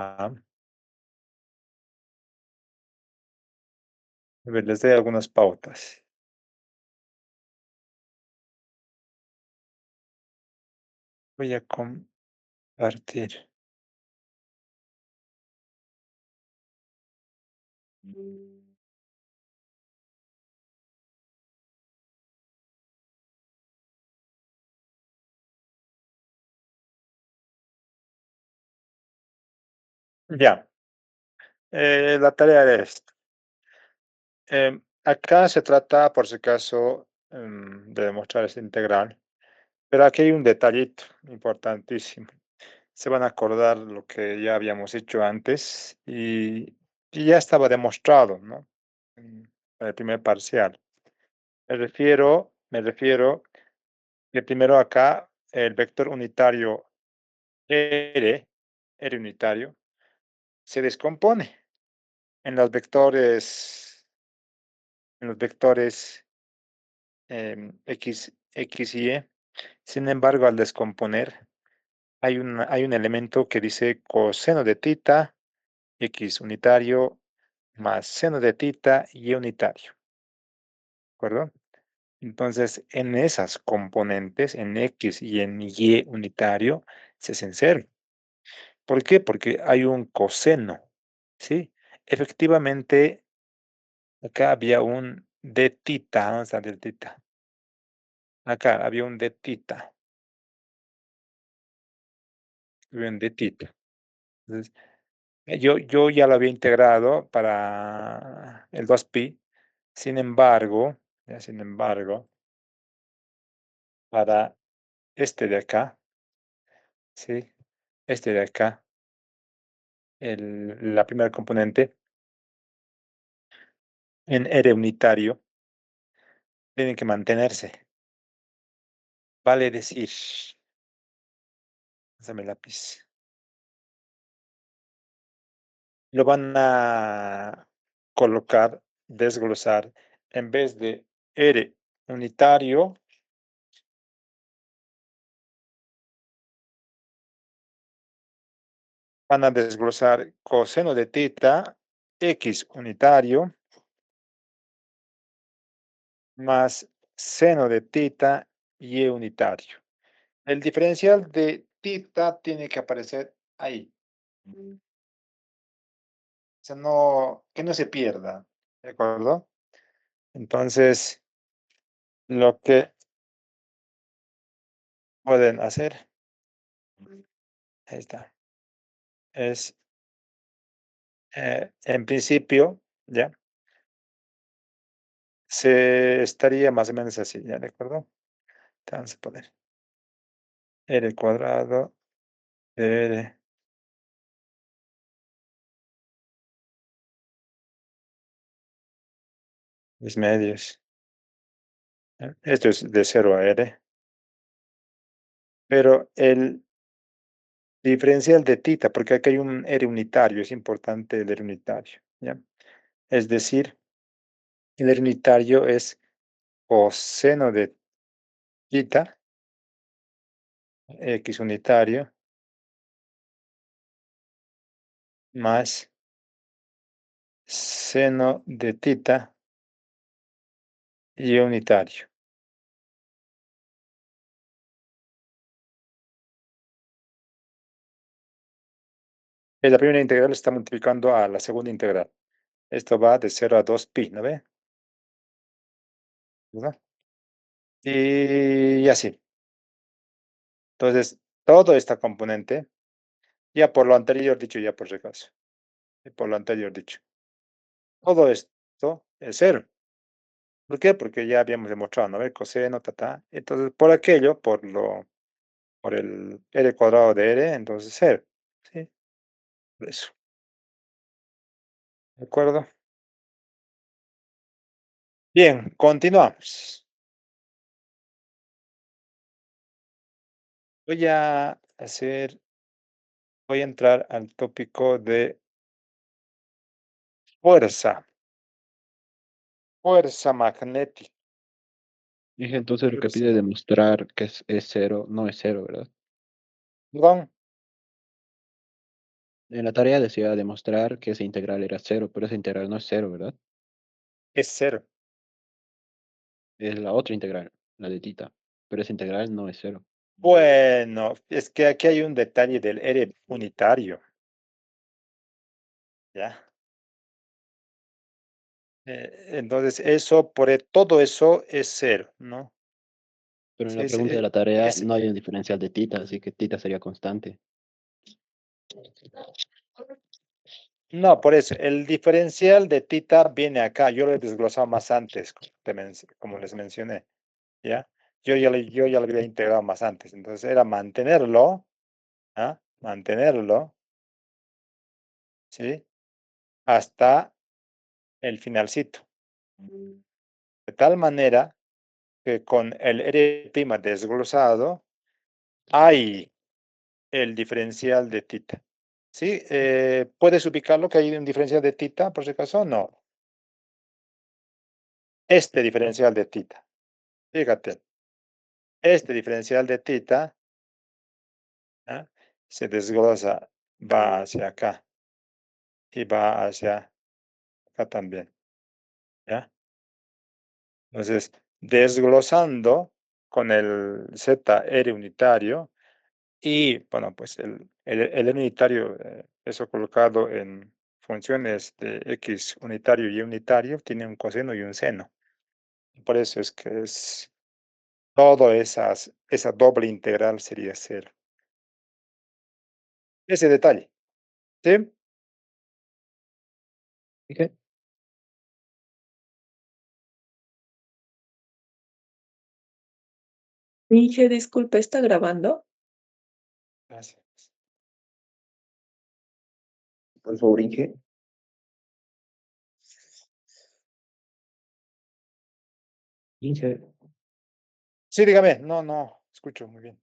A ver, les doy algunas pautas. Voy a compartir. Ya, la tarea es, acá se trata, por si acaso, de demostrar esta integral, pero aquí hay un detallito importantísimo. Se van a acordar lo que ya habíamos hecho antes y ya estaba demostrado, ¿no? En el primer parcial. Me refiero que primero acá el vector unitario R, R unitario, se descompone en los vectores, en los vectores X y Y. Sin embargo, al descomponer, hay un elemento que dice coseno de tita X unitario más seno de tita Y unitario, ¿de acuerdo? Entonces, en esas componentes, en X y en Y unitario, se hacen cero. ¿Por qué? Porque hay un coseno, ¿sí? Efectivamente, acá había un d tita, vamos a ver tita. Acá había un d tita, había un d tita. Entonces, yo ya lo había integrado para el 2pi. Sin embargo, para este de acá, ¿sí? Este de acá, la primera componente, en R unitario, tiene que mantenerse. Vale decir, pásame el lápiz. Lo van a colocar, desglosar, en vez de R unitario, van a desglosar coseno de teta X unitario más seno de teta Y unitario. El diferencial de tita tiene que aparecer ahí. O sea, no, que no se pierda, ¿de acuerdo? Entonces, lo que pueden hacer, ahí está, es, en principio, ¿ya? Se estaría más o menos así, ¿ya? ¿De acuerdo? Entonces, poner R cuadrado de R, mis medios. Esto es de 0 a R, pero el diferencial de tita, porque aquí hay un R unitario, es importante el R unitario, ¿ya? Es decir, el R unitario es coseno de tita, X unitario, más seno de tita, Y unitario. La primera integral está multiplicando a la segunda integral. Esto va de 0 a 2pi, ¿no ve? ¿Verdad? Y así. Entonces, toda esta componente, ya por lo anterior dicho, ya por si acaso, y por lo anterior dicho, todo esto es cero. ¿Por qué? Porque ya habíamos demostrado, ¿no ve? Coseno, ta, ta. Entonces, por aquello, por el r cuadrado de r, entonces cero. ¿Sí? Por eso. ¿De acuerdo? Bien, continuamos. Voy a hacer, voy a entrar al tópico de fuerza, fuerza magnética. Dije, entonces lo que Fuerza pide mag- demostrar que es cero, no es cero, ¿verdad? Perdón, En la tarea decía demostrar que esa integral era cero, pero esa integral no es cero, ¿verdad? Es cero. Es la otra integral, la de tita, pero esa integral no es cero. Bueno, es que aquí hay un detalle del R unitario, ¿ya? Entonces, eso, todo eso es cero, ¿no? Pero en Sí, la pregunta de la tarea es- no hay un diferencial de tita, así que tita sería constante. no, por eso, el diferencial de tita viene acá. Yo lo he desglosado más antes, como les mencioné, ¿ya? Yo ya lo había integrado más antes. Entonces, era mantenerlo, ¿ah? Mantenerlo, ¿sí? Hasta el finalcito. De tal manera que con el R' desglosado hay el diferencial de tita. ¿Sí? ¿Puedes ubicarlo que hay un diferencial de tita, por si acaso? No. Este diferencial de tita. Fíjate, este diferencial de tita, ¿ah? Se desglosa, va hacia acá y va hacia acá también. ¿Ya? Entonces, desglosando con el ZR unitario, y bueno, pues el unitario, eso colocado en funciones de X unitario y unitario, tiene un coseno y un seno. Por eso es que es todo esa doble integral sería cero. Ese detalle, ¿sí? ¿Dije? Dije, disculpe, ¿está grabando? Gracias. Por favor, Inge. Inge. Sí, dígame. No, no, escucho muy bien.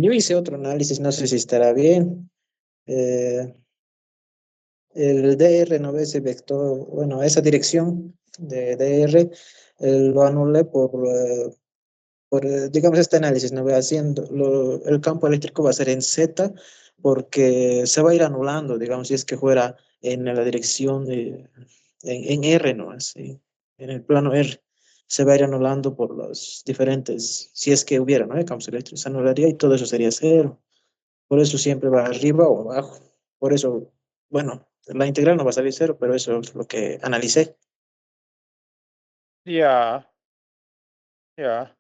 Yo hice otro análisis, no sé si estará bien. Eh, el DR, ¿no ve ese vector? Bueno, esa dirección de DR, lo anulé digamos, este análisis, ¿no ve? El campo eléctrico va a ser en Z porque se va a ir anulando, digamos, si es que fuera en la dirección en R, ¿no? Así, en el plano R. Se va a ir anulando por los diferentes, si es que hubiera, ¿no? El campo eléctrico se anularía y todo eso sería cero. Por eso siempre va arriba o abajo. Por eso, bueno, la integral no va a salir cero, pero eso es lo que analicé. Ya, ya,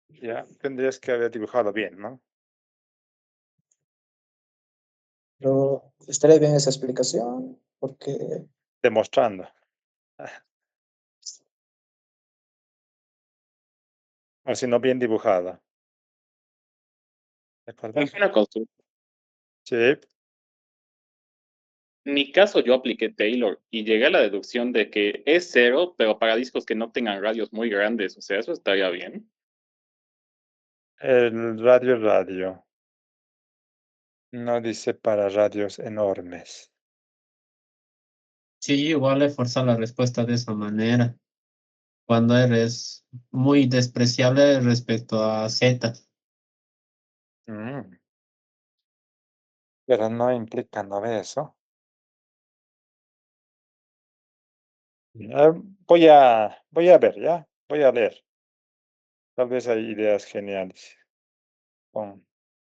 ya. Tendrías que haber dibujado bien, ¿no? Pero estaría bien esa explicación porque Demostrando. O si no, bien dibujada. ¿De acuerdo? Una consulta. Sí. En mi caso, yo apliqué Taylor y llegué a la deducción de que es cero, pero para discos que no tengan radios muy grandes. O sea, eso estaría bien. El radio. No dice para radios enormes. Sí, igual he forzado la respuesta de esa manera, cuando eres muy despreciable respecto a Z. Mm, pero no implica, ¿no ve eso? Eh, voy a ver, ¿ya? Voy a leer. Tal vez hay ideas geniales con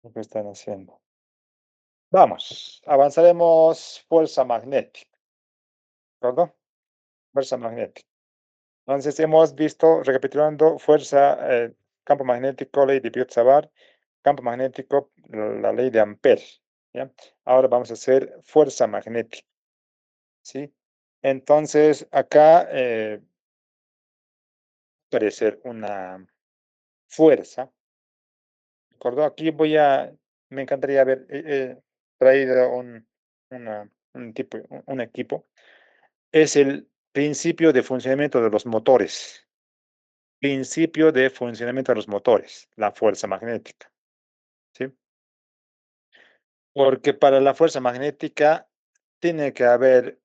lo que están haciendo. Vamos, avanzaremos fuerza magnética, ¿de acuerdo? Fuerza magnética. Entonces hemos visto, recapitulando, fuerza, campo magnético, ley de Biot-Savart, campo magnético, la ley de Ampère, ¿ya? Ahora vamos a hacer fuerza magnética, ¿sí? Entonces, acá puede ser una fuerza, ¿de acuerdo? Aquí me encantaría haber traído un equipo. Es el principio de funcionamiento de los motores. Principio de funcionamiento de los motores, la fuerza magnética, ¿sí? Porque para la fuerza magnética tiene que haber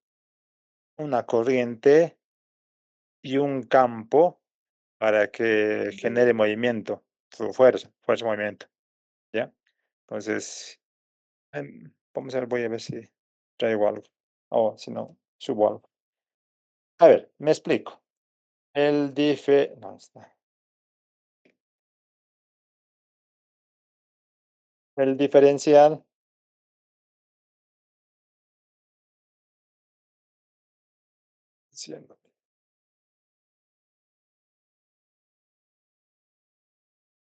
una corriente y un campo para que genere movimiento, su fuerza, movimiento, ¿ya? Entonces, vamos a ver, voy a ver si traigo algo. O si no, subo algo. A ver, me explico. No está. El diferencial siendo.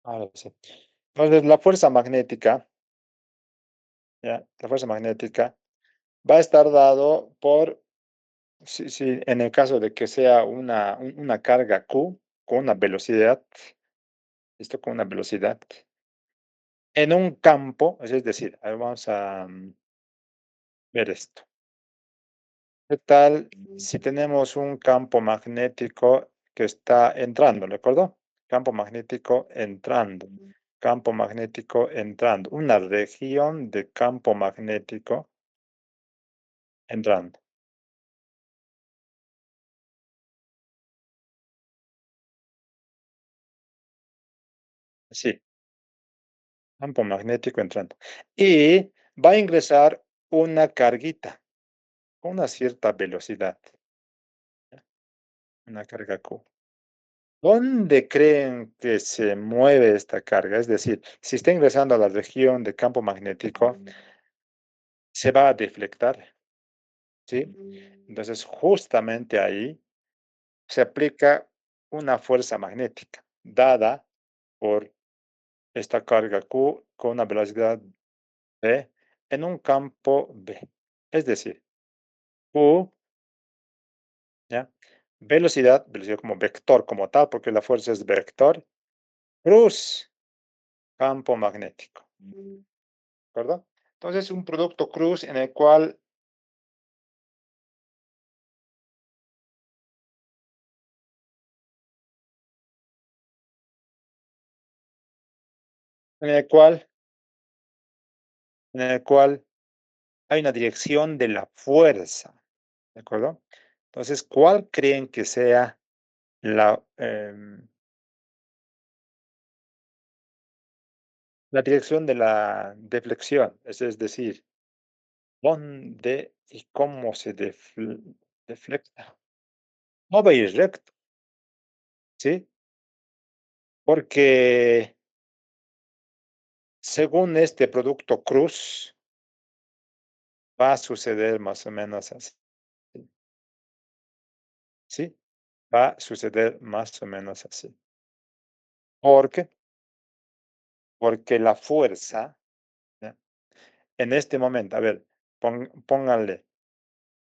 Ahora sí. Entonces, la fuerza magnética, ¿ya? La fuerza magnética va a estar dado por, si en el caso de que sea una carga Q con una velocidad, esto con una velocidad, en un campo, es decir, a ver, vamos a ver esto. ¿Qué tal si tenemos un campo magnético que está entrando, ¿de acuerdo? Campo magnético entrando, campo magnético entrando, una región de campo magnético entrando. Sí, campo magnético entrando. Y va a ingresar una carguita con una cierta velocidad, una carga Q. ¿Dónde creen que se mueve esta carga? Es decir, si está ingresando a la región de campo magnético, se va a deflectar, ¿sí? Entonces, justamente ahí se aplica una fuerza magnética dada por esta carga Q con una velocidad V en un campo V. Es decir, Q, ¿ya? Velocidad como vector como tal, porque la fuerza es vector, cruz, campo magnético. ¿De acuerdo? Entonces, un producto cruz en el cual, en el cual hay una dirección de la fuerza. ¿De acuerdo? Entonces, ¿cuál creen que sea la, la dirección de la deflexión? Es decir, ¿dónde y cómo se deflecta? No va a ir recto, ¿sí? Porque según este producto cruz, va a suceder más o menos así, ¿sí? Va a suceder más o menos así. ¿Por qué? Porque la fuerza, ¿ya? En este momento, a ver, pónganle,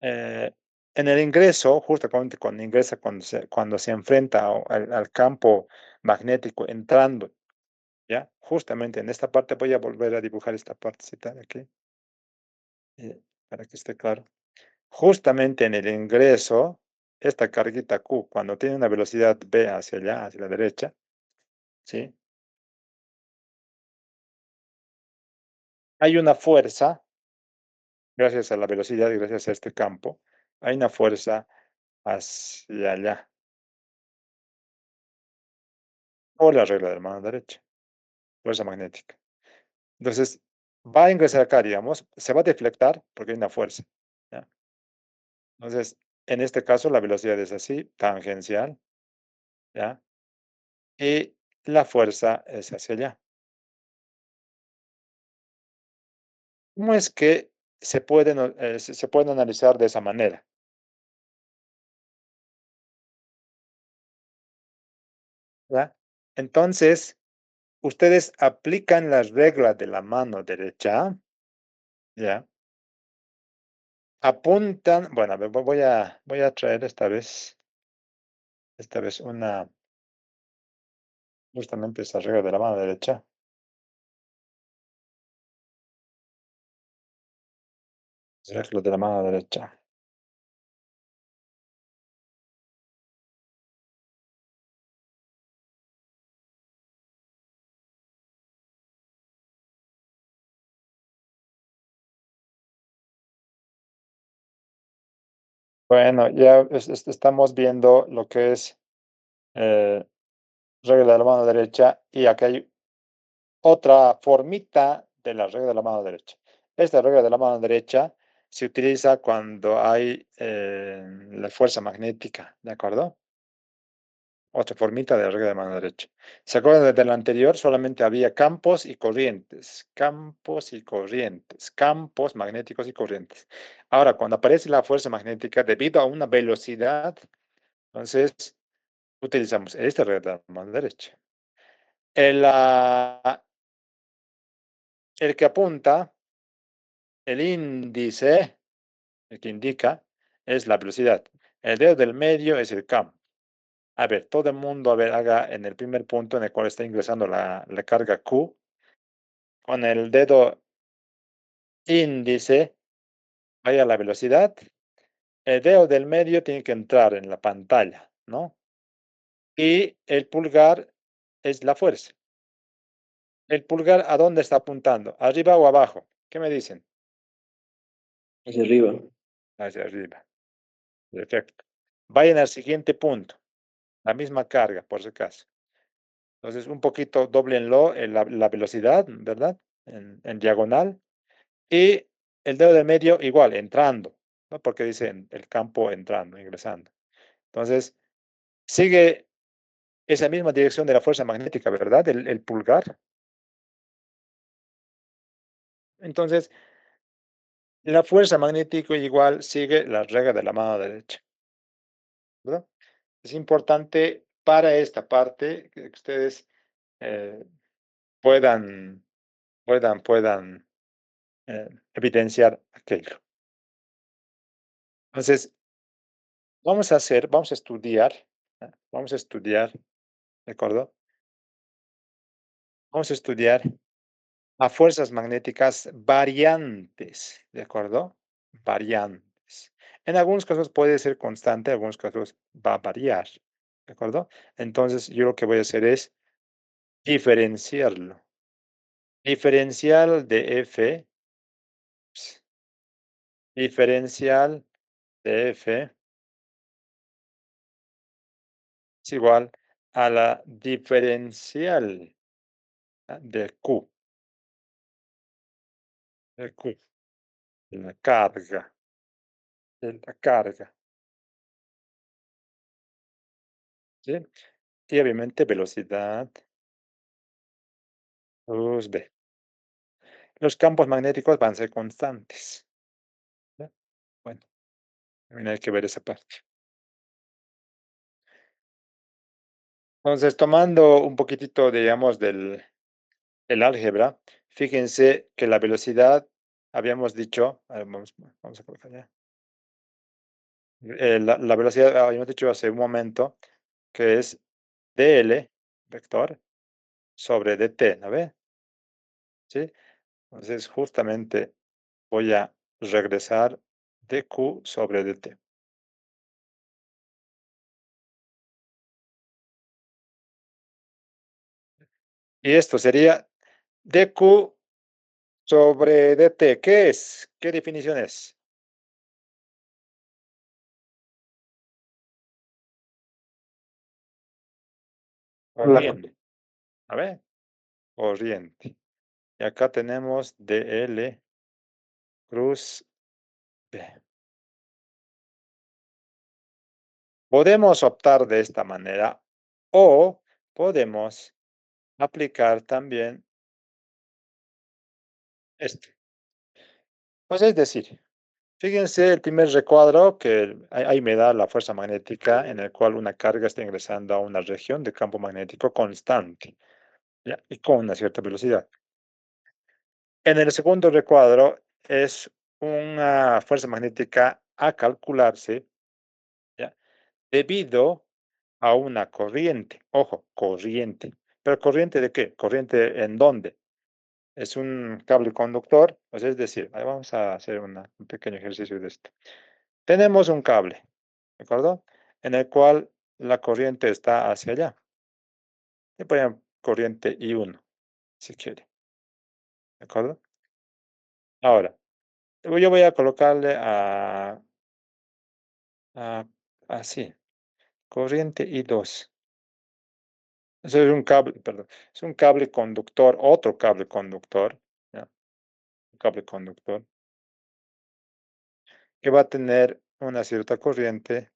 eh, en el ingreso, justamente cuando ingresa, cuando se enfrenta al campo magnético entrando, ¿ya? Justamente en esta parte voy a volver a dibujar esta partecita de aquí, para que esté claro. Justamente en el ingreso, esta carguita Q, cuando tiene una velocidad V hacia allá, hacia la derecha, ¿sí? Hay una fuerza, gracias a la velocidad y gracias a este campo, hay una fuerza hacia allá, por la regla de la mano derecha, fuerza magnética. Entonces, va a ingresar acá, digamos, se va a deflectar porque hay una fuerza, ¿ya? Entonces, en este caso, la velocidad es así, tangencial, ¿ya? Y la fuerza es hacia allá. ¿Cómo es que se pueden analizar de esa manera? ¿Ya? Entonces, ustedes aplican las reglas de la mano derecha, ¿ya? Apuntan, bueno, a ver, voy a traer esta vez justamente esa regla de la mano derecha. Regla de la mano derecha. Bueno, ya estamos viendo lo que es regla de la mano derecha y acá hay otra formita de la regla de la mano derecha. Esta regla de la mano derecha se utiliza cuando hay la fuerza magnética, ¿de acuerdo? Otra formita de la regla de mano derecha. ¿Se acuerdan de la anterior? Solamente había campos y corrientes. Campos y corrientes. Campos magnéticos y corrientes. Ahora, cuando aparece la fuerza magnética debido a una velocidad, entonces utilizamos esta regla de la mano derecha. El que apunta, el índice, el que indica, es la velocidad. El dedo del medio es el campo. A ver, todo el mundo, a ver, haga en el primer punto en el cual está ingresando la carga Q, con el dedo índice, vaya a la velocidad. El dedo del medio tiene que entrar en la pantalla, ¿no? Y el pulgar es la fuerza. ¿El pulgar a dónde está apuntando? ¿Arriba o abajo? ¿Qué me dicen? Hacia arriba. Hacia arriba. Perfecto. Vayan al siguiente punto. La misma carga, por si acaso. Entonces, un poquito doblenlo en la velocidad, ¿verdad? En diagonal. Y el dedo del medio igual, entrando, ¿no? Porque dice el campo entrando, ingresando. Entonces, sigue esa misma dirección de la fuerza magnética, ¿verdad? El pulgar. Entonces, la fuerza magnética igual sigue la regla de la mano derecha, ¿verdad? Es importante para esta parte que ustedes eh, puedan evidenciar aquello. Entonces, vamos a estudiar, ¿de acuerdo? Vamos a estudiar a fuerzas magnéticas variantes, ¿de acuerdo? Variantes. En algunos casos puede ser constante, en algunos casos va a variar, ¿de acuerdo? Entonces, yo lo que voy a hacer es diferenciarlo. Diferencial de F, diferencial de F es igual a la diferencial de Q, de la carga, de la carga, ¿sí? Y obviamente velocidad, luz B. Los campos magnéticos van a ser constantes. ¿Ya? Bueno, también hay que ver esa parte. Entonces, tomando un poquitito, digamos, del álgebra, fíjense que la velocidad, habíamos dicho, a ver, vamos a colocar ya. La velocidad, habíamos dicho hace un momento, que es dl, vector, sobre dt, ¿no ve? ¿Sí? Entonces, justamente voy a regresar dq sobre dt. Y esto sería dq sobre dt. ¿Qué es? ¿Qué definición es? Corriente. A ver, corriente. Y acá tenemos dl cruz b. Podemos optar de esta manera o podemos aplicar también este. Pues es decir, fíjense el primer recuadro que ahí me da la fuerza magnética en el cual una carga está ingresando a una región de campo magnético constante, ¿ya? Y con una cierta velocidad. En el segundo recuadro es una fuerza magnética a calcularse, ¿ya? Debido a una corriente. Ojo, corriente. ¿Pero corriente de qué? ¿Corriente en dónde? Es un cable conductor, pues es decir, ahí vamos a hacer un pequeño ejercicio de esto. Tenemos un cable, ¿de acuerdo? En el cual la corriente está hacia allá. Le ponemos corriente I1, si quiere, ¿de acuerdo? Ahora, yo voy a colocarle así, corriente I2. Ese es un cable, perdón, es un cable conductor, otro cable conductor, ¿ya? cable conductor que va a tener una cierta corriente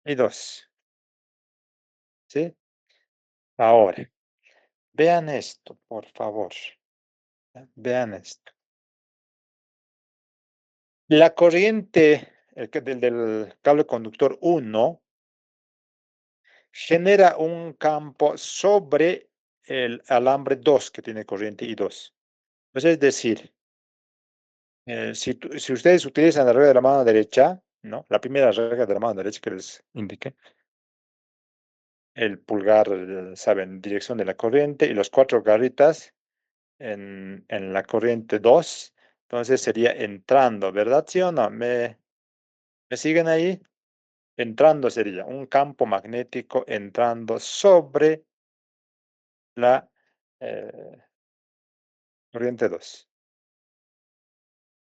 y 2. ¿Sí? Ahora, vean esto, por favor. Vean esto. La corriente del cable conductor 1 genera un campo sobre el alambre 2 que tiene corriente I2. Pues es decir, si ustedes utilizan la regla de la mano derecha, ¿no? La primera regla de la mano derecha que les indiqué, el pulgar, saben, dirección de la corriente y los 4 garritas en la corriente 2, entonces sería entrando, ¿verdad? ¿Sí o no? ¿Me siguen ahí? Entrando sería un campo magnético entrando sobre la corriente 2,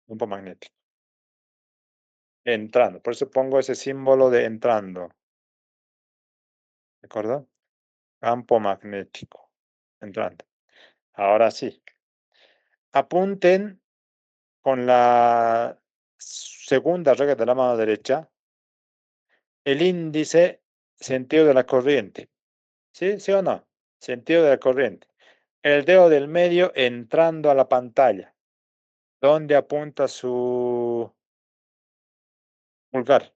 campo magnético. Entrando, por eso pongo ese símbolo de entrando. ¿De acuerdo? Campo magnético, entrando. Ahora sí. Apunten con la segunda regla de la mano derecha el índice sentido de la corriente. ¿Sí? ¿Sí o no? Sentido de la corriente. El dedo del medio entrando a la pantalla. ¿Dónde apunta su pulgar?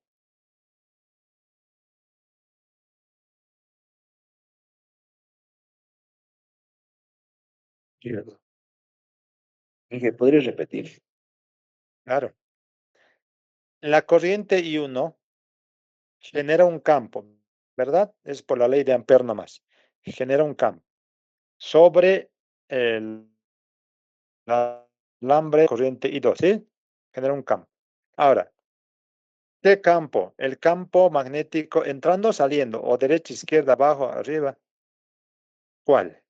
Izquierdo. Miguel, ¿podrías repetir? Claro. La corriente I1 genera un campo, ¿verdad? Es por la ley de Ampère nomás. Genera un campo sobre el alambre corriente I2, ¿sí? Genera un campo. Ahora, ¿qué campo? El campo magnético entrando o saliendo, o derecha, izquierda, abajo, arriba. ¿Cuál?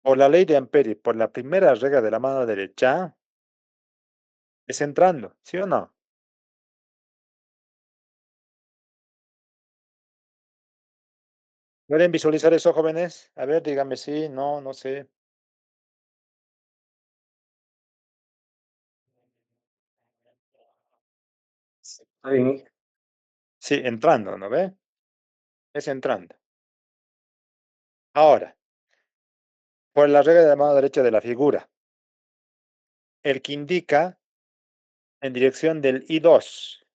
Por la ley de Ampère, por la primera regla de la mano derecha, es entrando, ¿sí o no? ¿Pueden visualizar eso, jóvenes? A ver, díganme sí, no, no sé. Está bien. Sí, entrando, ¿no ve? Es entrando. Ahora, por la regla de la mano derecha de la figura, el que indica en dirección del I2,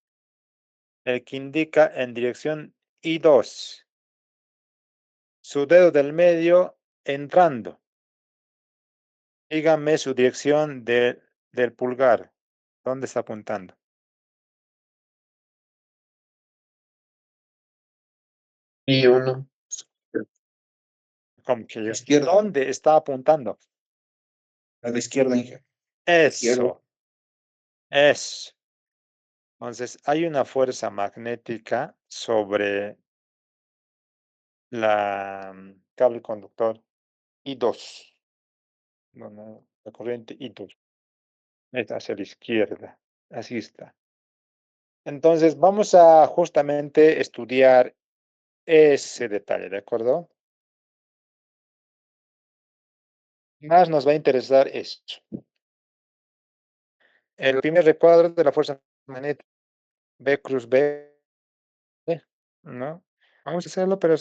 el que indica en dirección I2, su dedo del medio entrando. Dígame su dirección del pulgar. ¿Dónde está apuntando? I1. ¿Cómo que yo? Izquierda. ¿Dónde está apuntando? A la izquierda, Inge. Eso, eso. Entonces, hay una fuerza magnética sobre la cable conductor I2. La corriente I2. Es hacia la izquierda. Así está. Entonces, vamos a justamente estudiar ese detalle, ¿de acuerdo? Más nos va a interesar esto. El primer recuadro de la fuerza magnética B cruz B, ¿no? Vamos a hacerlo, pero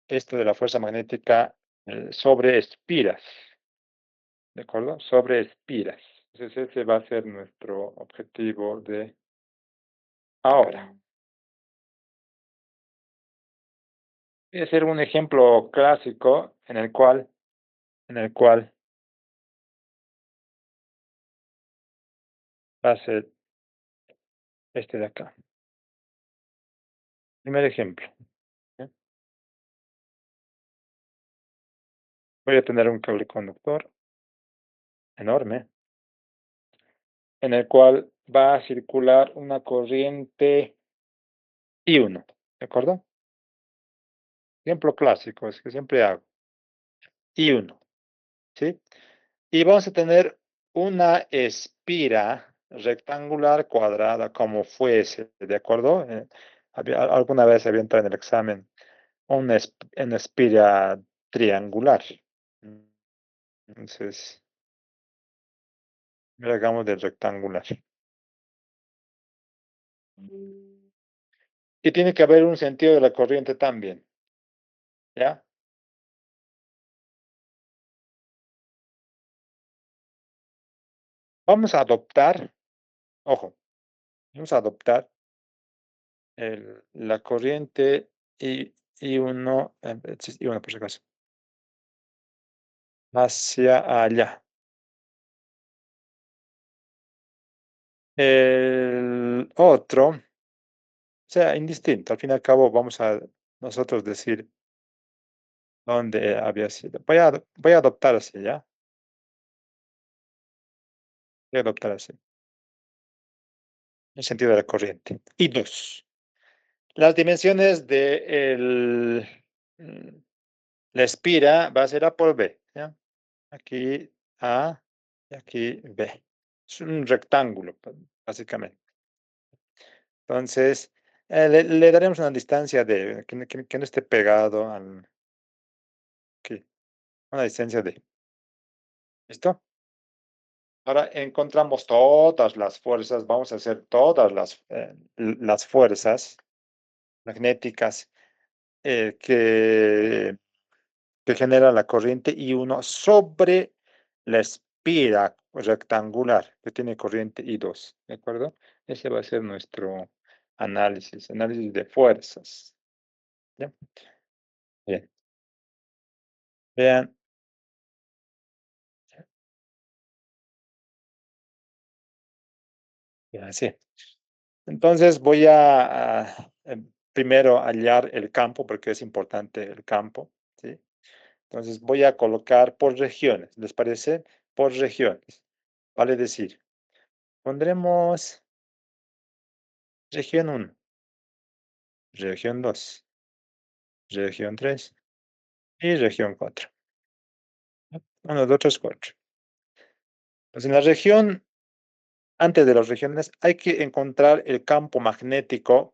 esto de la fuerza magnética sobre espiras, ¿de acuerdo? Sobre espiras. Entonces ese va a ser nuestro objetivo de ahora. Voy a hacer un ejemplo clásico en el cual va a ser este de acá. Primer ejemplo. ¿Sí? Voy a tener un cable conductor enorme en el cual va a circular una corriente I1, ¿de acuerdo? Ejemplo clásico, es que siempre hago. I1, ¿sí? Y vamos a tener una espira, rectangular, cuadrada, como fuese, ¿de acuerdo? Alguna vez había entrado en el examen una espira triangular. Entonces, hagamos del rectangular. Y tiene que haber un sentido de la corriente también. ¿Ya? Vamos a adoptar, ojo, vamos a adoptar la corriente y uno por si acaso, hacia allá. El otro, o sea, indistinto. Al fin y al cabo, vamos a nosotros decir dónde había sido. Voy a adoptar así, ¿ya? Voy a adoptar así. El sentido de la corriente. Y dos. Las dimensiones de la espira va a ser A por B, ¿ya? Aquí A y aquí B. Es un rectángulo, básicamente. Entonces, le daremos una distancia de que no esté pegado al. Aquí, una distancia de. ¿Listo? Ahora encontramos todas las fuerzas, vamos a hacer todas las fuerzas magnéticas que genera la corriente y uno sobre la espira rectangular que tiene corriente I2, ¿de acuerdo? Ese va a ser nuestro análisis de fuerzas. ¿Ya? Bien. Vean. Bien, así. Entonces voy a primero hallar el campo, porque es importante el campo, ¿sí? Entonces voy a colocar por regiones, ¿les parece? Por regiones. Vale decir, pondremos región 1, región 2, región 3 y región 4. 1, 2, 3, 4. Pues en la región, antes de las regiones, hay que encontrar el campo magnético,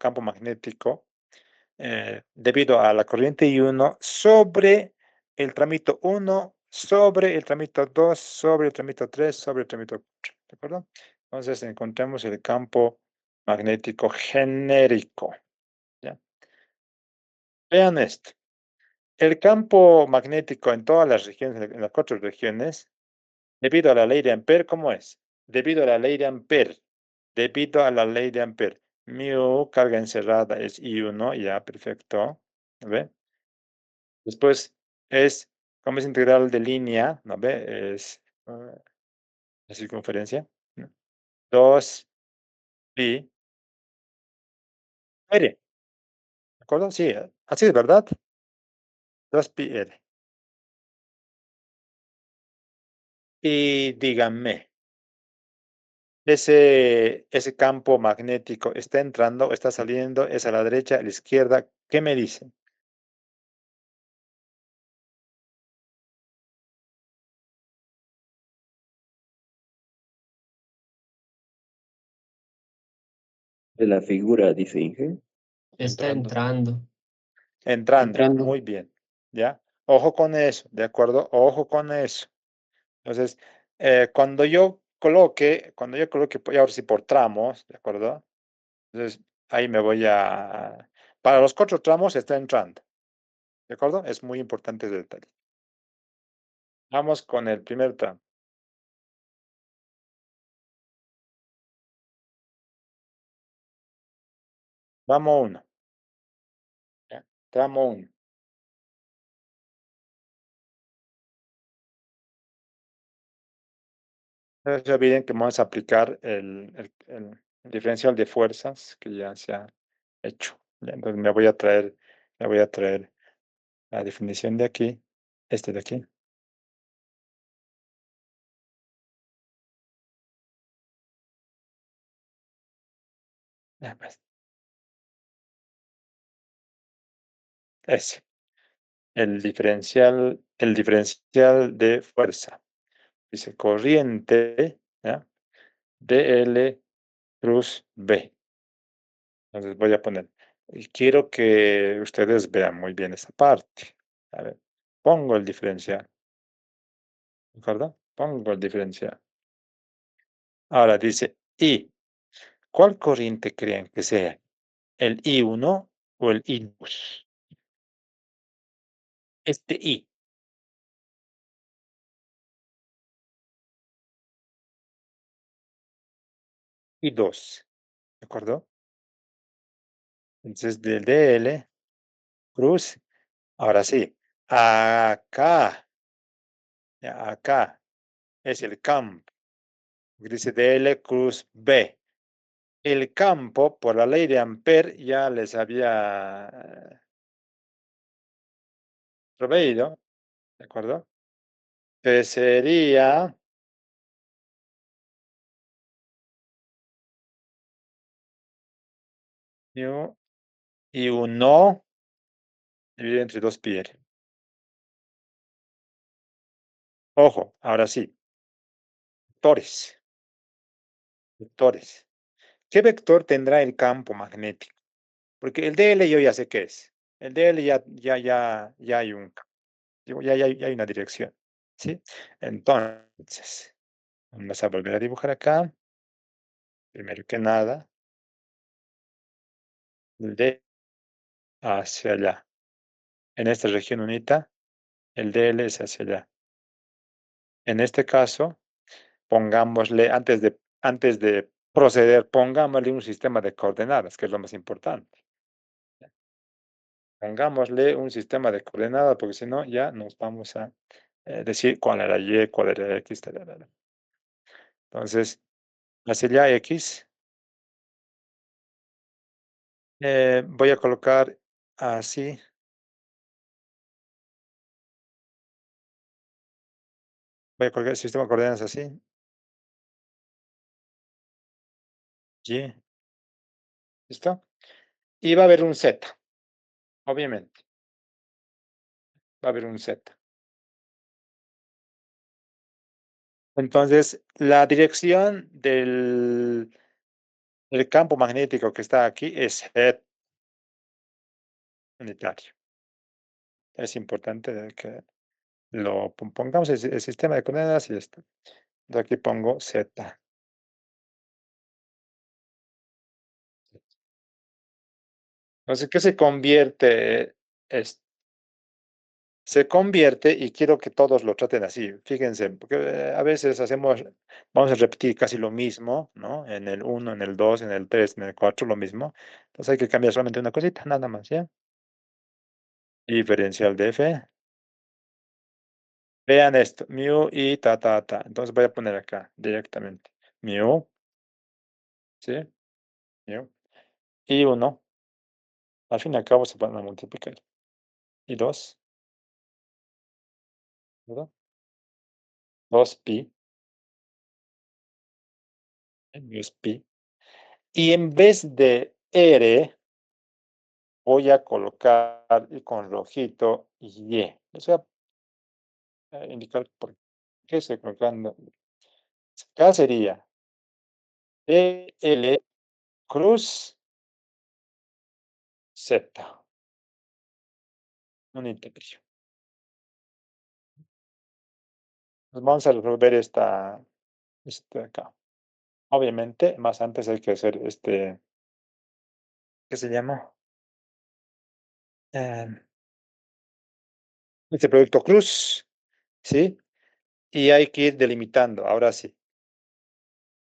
debido a la corriente I1 sobre el tramito 1, sobre el tramito 2, sobre el tramito 3, sobre el tramito 4. ¿De acuerdo? Entonces encontramos el campo magnético genérico. ¿Ya? Vean esto. El campo magnético en todas las regiones, en las 4 regiones, debido a la ley de Ampère, ¿cómo es? Debido a la ley de Ampère. Debido a la ley de Ampère. Mu, carga encerrada, es I1, ya, perfecto. ¿Ve? Después como es integral de línea, ¿no ve? Es la circunferencia. 2 pi r. ¿De acuerdo? Sí, así es, ¿verdad? 2 pi r. Y díganme, ese campo magnético está entrando, está saliendo, es a la derecha, a la izquierda. ¿Qué me dicen? De la figura, dice Inge. Está entrando. Entrando, Entrando. muy bien. ¿Ya? Ojo con eso, ¿de acuerdo? Ojo con eso. Entonces, cuando yo coloque, y ahora sí por tramos, ¿de acuerdo? Entonces, ahí me voy para los 4 tramos está entrando, ¿de acuerdo? Es muy importante ese detalle. Vamos con el primer tramo. Tramo 1. Tramo 1. Entonces, ya olviden que vamos a aplicar el diferencial de fuerzas que ya se ha hecho. Ya, entonces me voy a traer la definición de aquí, de aquí. Ya, pues. Ese. El diferencial de fuerza. Dice corriente, ¿ya? DL cruz B. Entonces voy a poner, y quiero que ustedes vean muy bien esa parte. A ver, pongo el diferencial. ¿De acuerdo? Pongo el diferencial. Ahora dice I. ¿Cuál corriente creen que sea? ¿El I1 o el I2? Este I. I2. ¿De acuerdo? Entonces del DL cruz. Ahora sí. Acá. Acá es el campo. Dice DL cruz B. El campo, por la ley de Ampère, ya les había proveído, ¿de acuerdo? Que sería mu y 1 dividido entre 2 pi r. Ojo, ahora sí. Vectores. Vectores. ¿Qué vector tendrá el campo magnético? Porque el DL yo ya sé qué es. El DL ya hay un campo. Digo, ya hay una dirección. ¿Sí? Entonces, vamos a volver a dibujar acá. Primero que nada, el D hacia allá. En esta región unita, el DL es hacia allá. En este caso, pongámosle, antes de proceder, pongámosle un sistema de coordenadas, que es lo más importante. Pongámosle un sistema de coordenadas, porque si no, ya nos vamos a decir cuál era Y, cuál era X, tal. Entonces, hacia allá X, voy a colocar así. Voy a colocar el sistema de coordenadas así. Y, ¿listo? Y va a haber un Z, obviamente. Va a haber un Z. Entonces, la dirección del campo magnético que está aquí es Z unitario. Es importante de que lo pongamos el sistema de coordenadas y esto. De aquí pongo Z. Entonces, ¿qué se convierte? Se convierte, y quiero que todos lo traten así. Fíjense, porque a veces vamos a repetir casi lo mismo, ¿no? En el 1, en el 2, en el 3, en el 4, lo mismo. Entonces hay que cambiar solamente una cosita, nada más, ¿ya? Diferencial de F. Vean esto, mu y ta. Entonces voy a poner acá directamente. Mu, ¿sí? Mu. Y 1, al fin y al cabo se van a multiplicar. Y 2, ¿verdad? 2 pi. Mu es pi. Y en vez de R, voy a colocar y con rojito Y. Les voy a indicar por qué estoy colocando. Acá sería DL cruz Z. Un integral. Pues vamos a resolver esta acá. Obviamente, más antes hay que hacer ¿qué se llama? Este producto cruz, ¿sí? Y hay que ir delimitando, ahora sí.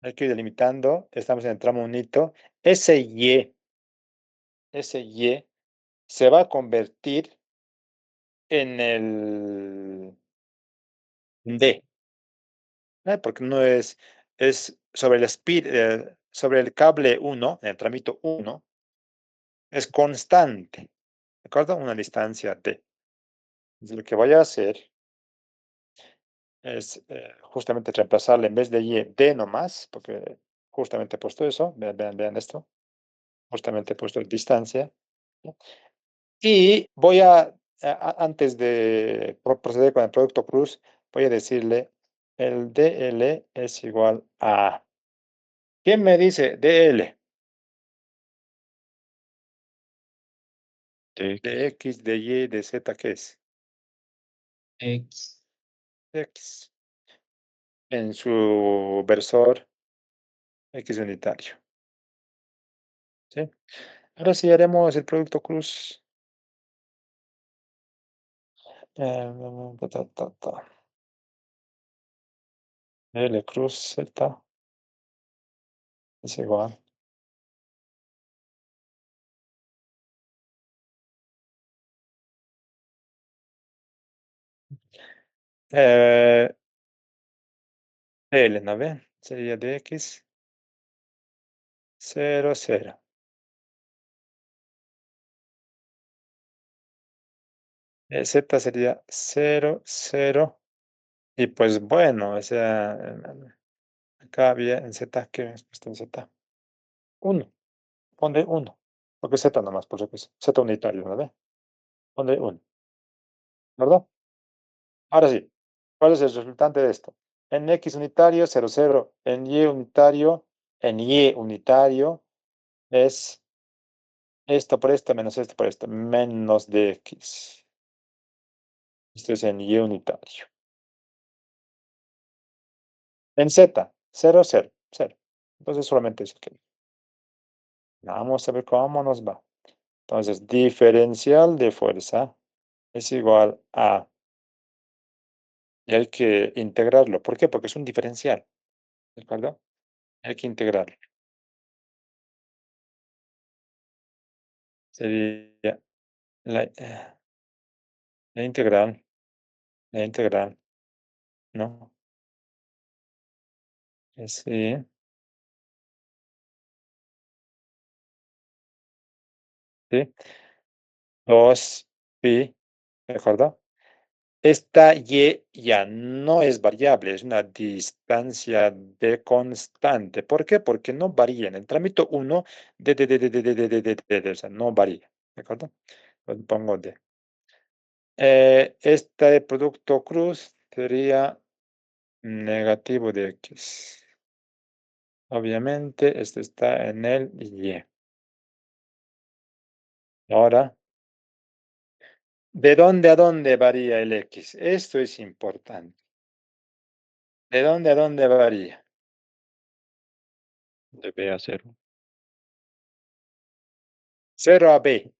Hay que ir delimitando, estamos en el tramo unito. Ese Y se va a convertir en el D, porque no es sobre el cable 1, en el tramito 1, es constante, ¿de acuerdo? Una distancia D. Entonces, lo que voy a hacer es justamente reemplazarle en vez de Y, D nomás, porque justamente he puesto eso, vean esto, justamente he puesto distancia, ¿no? Y voy antes de proceder con el producto cruz, voy a decirle el DL es igual a ¿Quién me dice DL? De X, de Y, de Z, ¿qué es? X. X. En su versor X unitario. ¿Sí? Ahora sí haremos el producto cruz. L cruz Z es igual. L, ¿no ve? Sería de X 0, 0. Z sería 0, 0. Y pues bueno, o sea, acá había en Z, ¿qué hemos puesto en Z? 1. Ponle 1. Porque Z nomás, por eso Z unitario, ¿no ve? Ponle 1. ¿Verdad? Ahora sí, ¿cuál es el resultante de esto? En X unitario, 0, 0. En Y unitario es esto por esto menos esto por esto, menos de X. Esto es en Y unitario. En Z, 0, 0, 0. Entonces solamente eso que. Vamos a ver cómo nos va. Entonces, diferencial de fuerza es igual a. Y hay que integrarlo. ¿Por qué? Porque es un diferencial. ¿De acuerdo? Hay que integrarlo. Sería la, eh, la integral. La integral. ¿No? Sí. 2 pi. ¿De acuerdo? Esta Y ya no es variable, es una distancia de constante. ¿Por qué? Porque no varía. En el trámite 1, o sea, no varía. ¿De acuerdo? Pues pongo D. Este producto cruz sería negativo de X. Obviamente, esto está en el Y. Ahora, ¿de dónde a dónde varía el X? Esto es importante. ¿De dónde a dónde varía? De B a 0. 0 a B.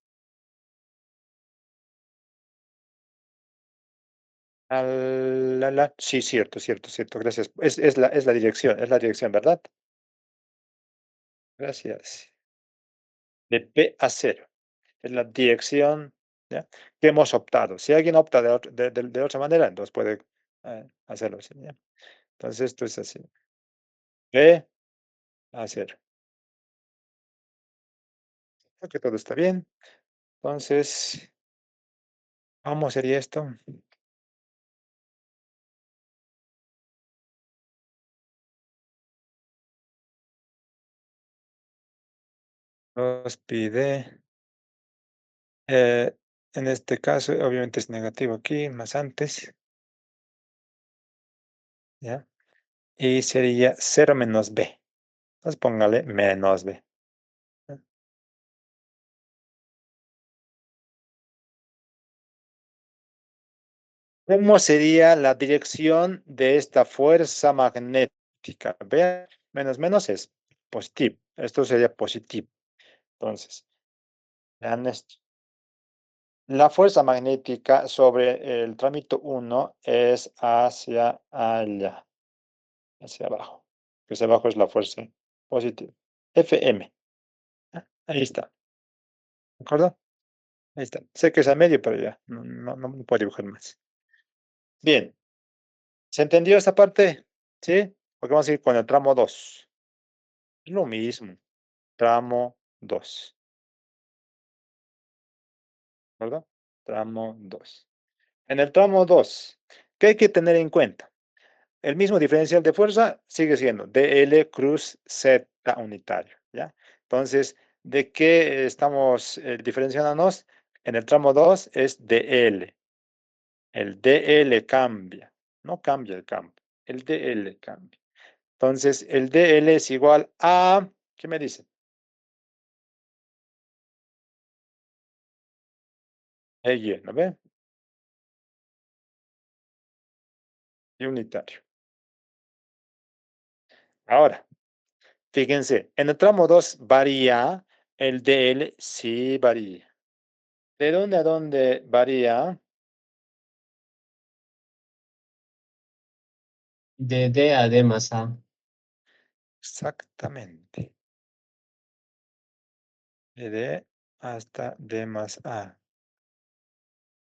Sí, cierto, cierto, cierto. Gracias. Es la dirección, ¿verdad? Gracias. De P a 0. Es la dirección, ¿ya? Que hemos optado. Si alguien opta de otra manera, entonces puede hacerlo así, ¿ya? Entonces esto es así. P a 0. Creo que todo está bien. Entonces, ¿cómo sería esto? 2 pi d. En este caso, obviamente es negativo aquí, más antes, ¿ya? Y sería 0 menos b. Entonces póngale menos b. ¿Cómo sería la dirección de esta fuerza magnética? Vean, menos es positivo. Esto sería positivo. Entonces, vean esto. La fuerza magnética sobre el trámite 1 es hacia allá, hacia abajo. Hacia abajo es la fuerza positiva. Fm. Ahí está. ¿De acuerdo? Ahí está. Sé que es a medio, pero ya. No puedo dibujar más. Bien. ¿Se entendió esta parte? ¿Sí? Porque vamos a ir con el tramo 2. Es lo mismo. Tramo 2. ¿Verdad? Tramo 2. En el tramo 2, ¿qué hay que tener en cuenta? El mismo diferencial de fuerza sigue siendo dl cruz z unitario, ¿ya? Entonces, ¿de qué estamos diferenciándonos? En el tramo 2 es dl. El dl cambia. No cambia el campo. El dl cambia. Entonces, el DL es igual a, ¿qué me dice? Y, ¿no ve? Y unitario. Ahora, fíjense, en el tramo 2 varía, el DL sí varía. ¿De dónde a dónde varía? De D a D más A. Exactamente. De D hasta D más A.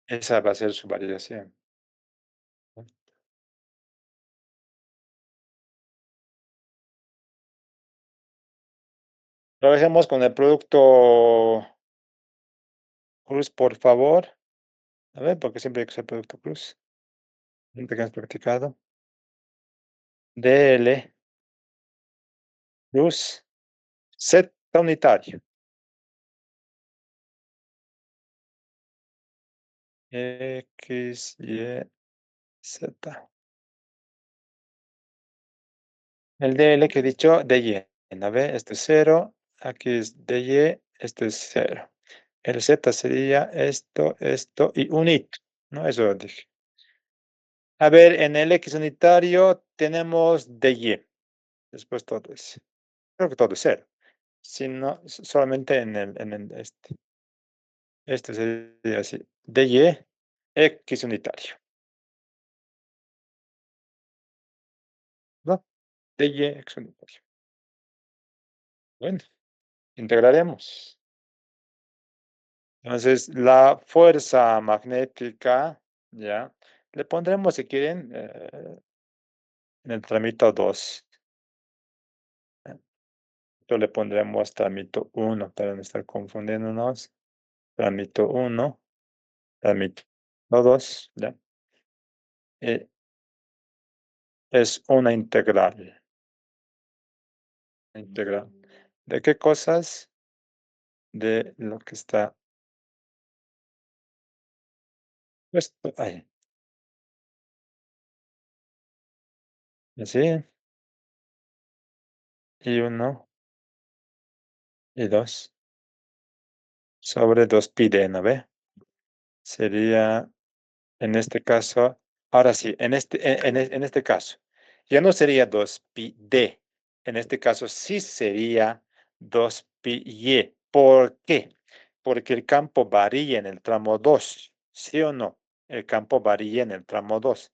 Esa va a ser su variación. Trabajemos con el producto cruz, por favor. A ver, porque siempre hay que usar producto cruz. Siempre que has practicado. DL cruz Z unitario. X, Y, Z. El DL que he dicho, DY. A ver, esto es 0. Aquí es DY, esto es 0. El Z sería esto, esto y unito. ¿No? Eso dije. A ver, en el X unitario tenemos DY. Después todo es. Creo que todo es 0. Si no, solamente en el este. Este sería así. DY, X unitario. ¿No? DY, X unitario. Bueno, integraremos. Entonces, la fuerza magnética, ya, le pondremos, si quieren, en el tramito 2. Esto le pondremos tramito 1 para no estar confundiéndonos. Tramito 1, tramito 2, ya. Es una integral. Integral. ¿De qué cosas? De lo que está puesto ahí. Así. Y 1 y 2 sobre 2 pi d, ¿no ve? Sería, en este caso, ahora sí, en este caso, ya no sería 2 pi d. En este caso sí sería 2 pi y. ¿Por qué? Porque el campo varía en el tramo 2, ¿sí o no? El campo varía en el tramo 2.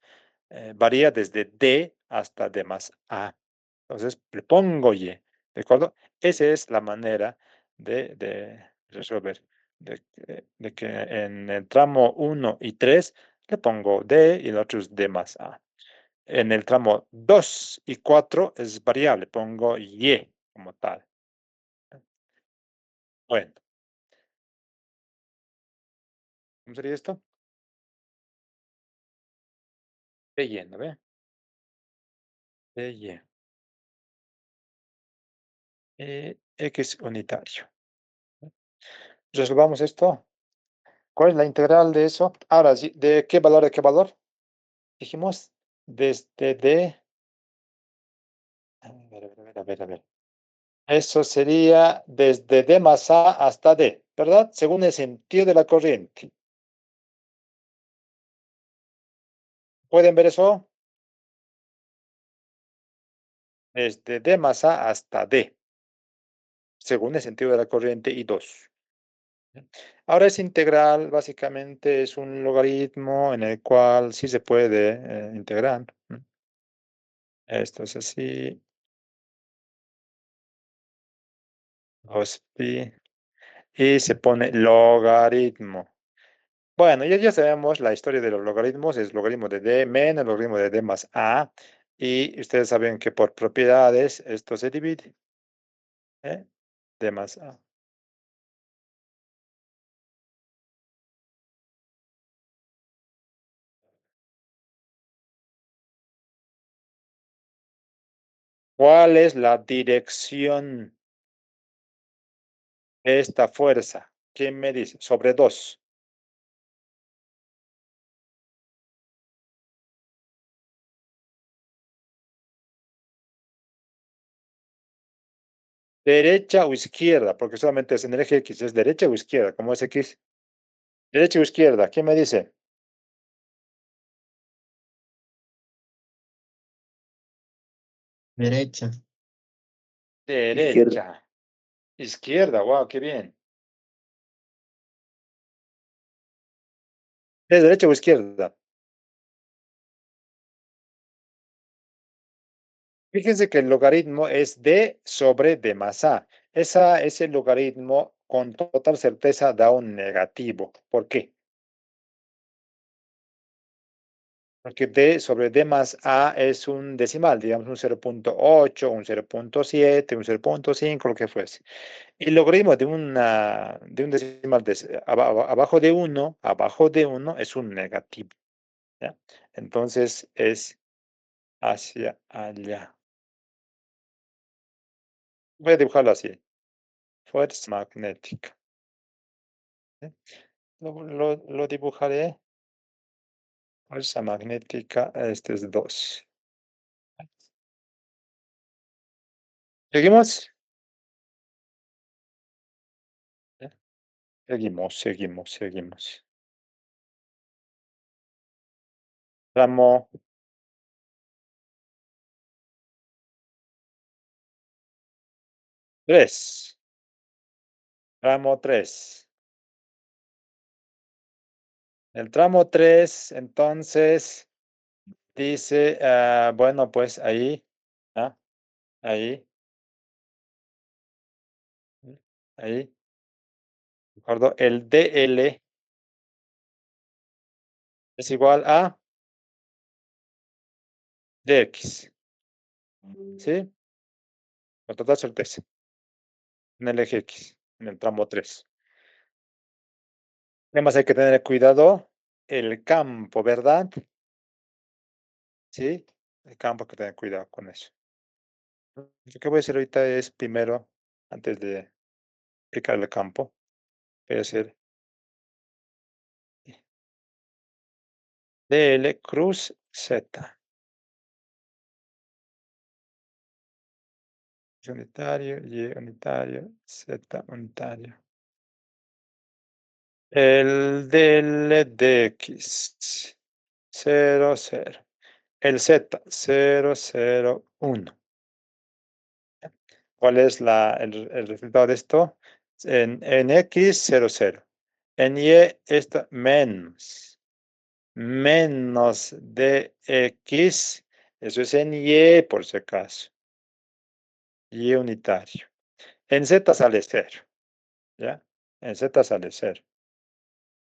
Varía desde D hasta D más A. Entonces, le pongo Y, ¿de acuerdo? Esa es la manera de resolver. De que en el tramo 1 y 3 le pongo D y el otro es D más A. En el tramo 2 y 4 es variable, pongo Y como tal. Bueno, ¿cómo sería esto? Y, ¿no ve? Y. X unitario. Resolvamos esto. ¿Cuál es la integral de eso? Ahora sí, ¿de qué valor a qué valor? Dijimos desde D. A ver, a ver, a ver, a ver. Eso sería desde D más A hasta D, ¿verdad? Según el sentido de la corriente. ¿Pueden ver eso? Desde D más A hasta D, según el sentido de la corriente y 2. Ahora es integral, básicamente es un logaritmo en el cual sí se puede integrar. Esto es así. 2 pi. Y se pone logaritmo. Bueno, ya sabemos la historia de los logaritmos, es logaritmo de d menos logaritmo de d más a, y ustedes saben que por propiedades esto se divide, ¿eh? D más a. ¿Cuál es la dirección de esta fuerza? ¿Quién me dice? Sobre 2. derecha o izquierda, porque solamente es en el eje X, es derecha o izquierda, ¿cómo es X? Derecha o izquierda, ¿quién me dice? Derecha. Derecha. Izquierda, wow, qué bien. ¿Es derecha o izquierda? Fíjense que el logaritmo es d sobre d más a. Ese logaritmo con total certeza da un negativo. ¿Por qué? Porque d sobre d más a es un decimal, digamos un 0.8, un 0.7, un 0.5, lo que fuese. El logaritmo de un decimal abajo de 1 es un negativo. ¿Ya? Entonces es hacia allá. Voy a dibujarlo así. Fuerza magnética. ¿Eh? Lo dibujaré. Fuerza magnética, este es 2. ¿Seguimos? ¿Eh? Seguimos. Tramo 3. Tramo 3. El tramo 3, entonces, dice, bueno, pues ahí, ¿ah? Ahí, ahí, ¿de acuerdo? El DL es igual a dx, ¿sí? Con total certeza. En el eje X, en el tramo 3. Además hay que tener cuidado el campo, ¿verdad? Sí, el campo hay que tener cuidado con eso. Lo que voy a hacer ahorita es primero, antes de explicar el campo, voy a hacer DL cruz Z. Unitario, Y unitario, Z unitario. El DL de X 0, 0. El Z 0, 0, 1. ¿Cuál es el resultado de esto? En X 0, 0. En Y esto menos de X. Eso es en Y por si acaso. Y unitario. En Z sale 0. ¿Ya? En Z sale 0.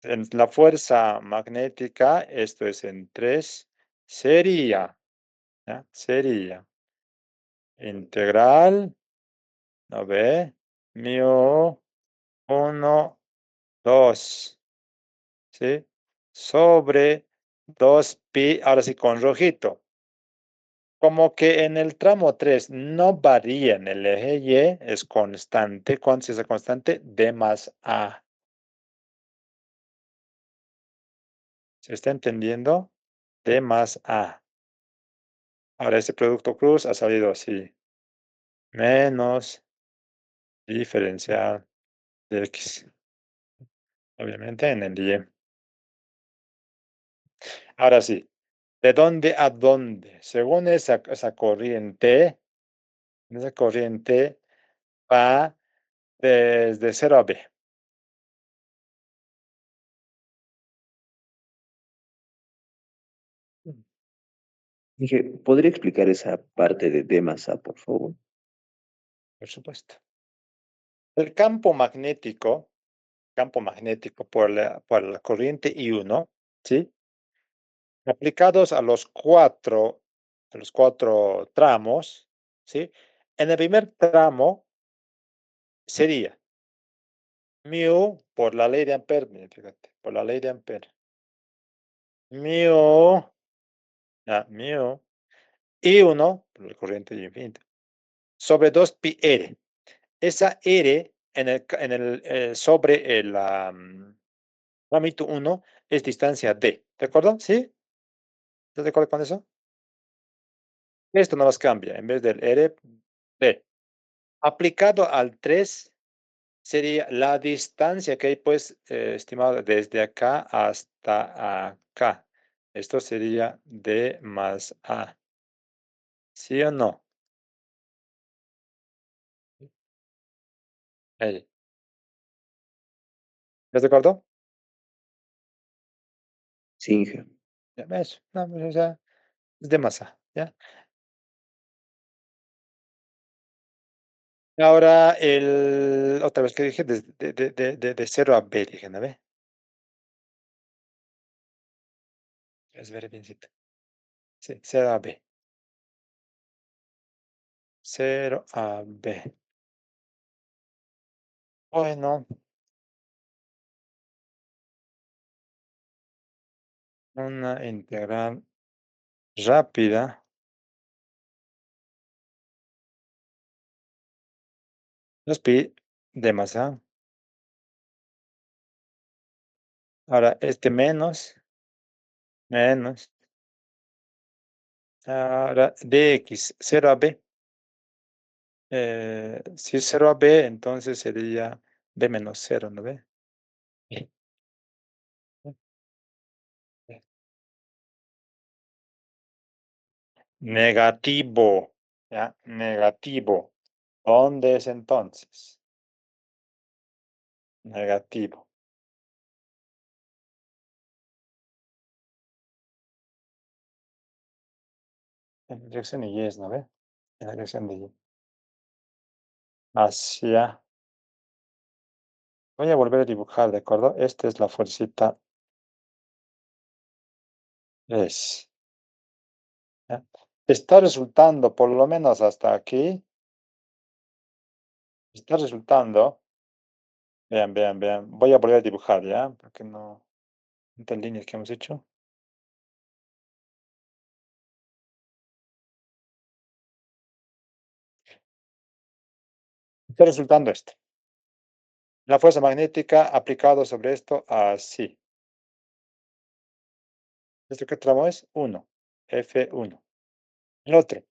En la fuerza magnética, esto es en 3, sería, ¿ya? Sería integral, ¿no ve? Mu 1, 2, ¿sí? Sobre 2pi, ahora sí con rojito. Como que en el tramo 3 no varía en el eje Y, es constante. ¿Cuánto es esa constante? D más A. ¿Se está entendiendo? D más A. Ahora este producto cruz ha salido así. Menos diferencial de X. Obviamente en el Y. Ahora sí. ¿De dónde a dónde? Según esa corriente, esa corriente va desde 0 a B. Dije, ¿podría explicar esa parte de D más A, por favor? Por supuesto. El campo magnético por la corriente I1, ¿sí? Aplicados a los cuatro tramos, ¿sí? En el primer tramo sería mu por la ley de Ampère, mira, fíjate, por la ley de Ampère. Mu, mu, I1, por la corriente infinita, sobre 2 pi r. Esa r sobre el trámite 1 es distancia d. ¿De acuerdo? ¿Sí? ¿Estás de acuerdo con eso? Esto no más cambia. En vez del r, d. Aplicado al 3 sería la distancia que hay, pues, estimado desde acá hasta acá. Esto sería D más A. ¿Sí o no? Ahí. ¿Estás de acuerdo? Sí, Inge. Ya ves, no, pues, o sea, es de más A, ¿ya? Ahora, otra vez que dije, de 0 a B, dije, ¿no ve? Es ver biencito. Sí, 0 a B. 0 a B. Bueno, una integral rápida. Los pi de más A. Ahora, este menos. Ahora, dx 0 a B. Si es 0 a B, entonces sería B menos 0, ¿no ve? Bien. Negativo. ¿Ya? Negativo. ¿Dónde es entonces? Negativo. En la dirección de Y es, ¿no ve? En la dirección de Y. Hacia. Voy a volver a dibujar, ¿de acuerdo? Esta es la fuercita. Es. ¿Ya? Está resultando, por lo menos hasta aquí. Está resultando. Vean, vean, vean. Voy a volver a dibujar, ¿ya? Porque no. Estas líneas que hemos hecho. Está resultando esto. La fuerza magnética aplicado sobre esto así. ¿Esto qué tramo es? 1. F1. El otro.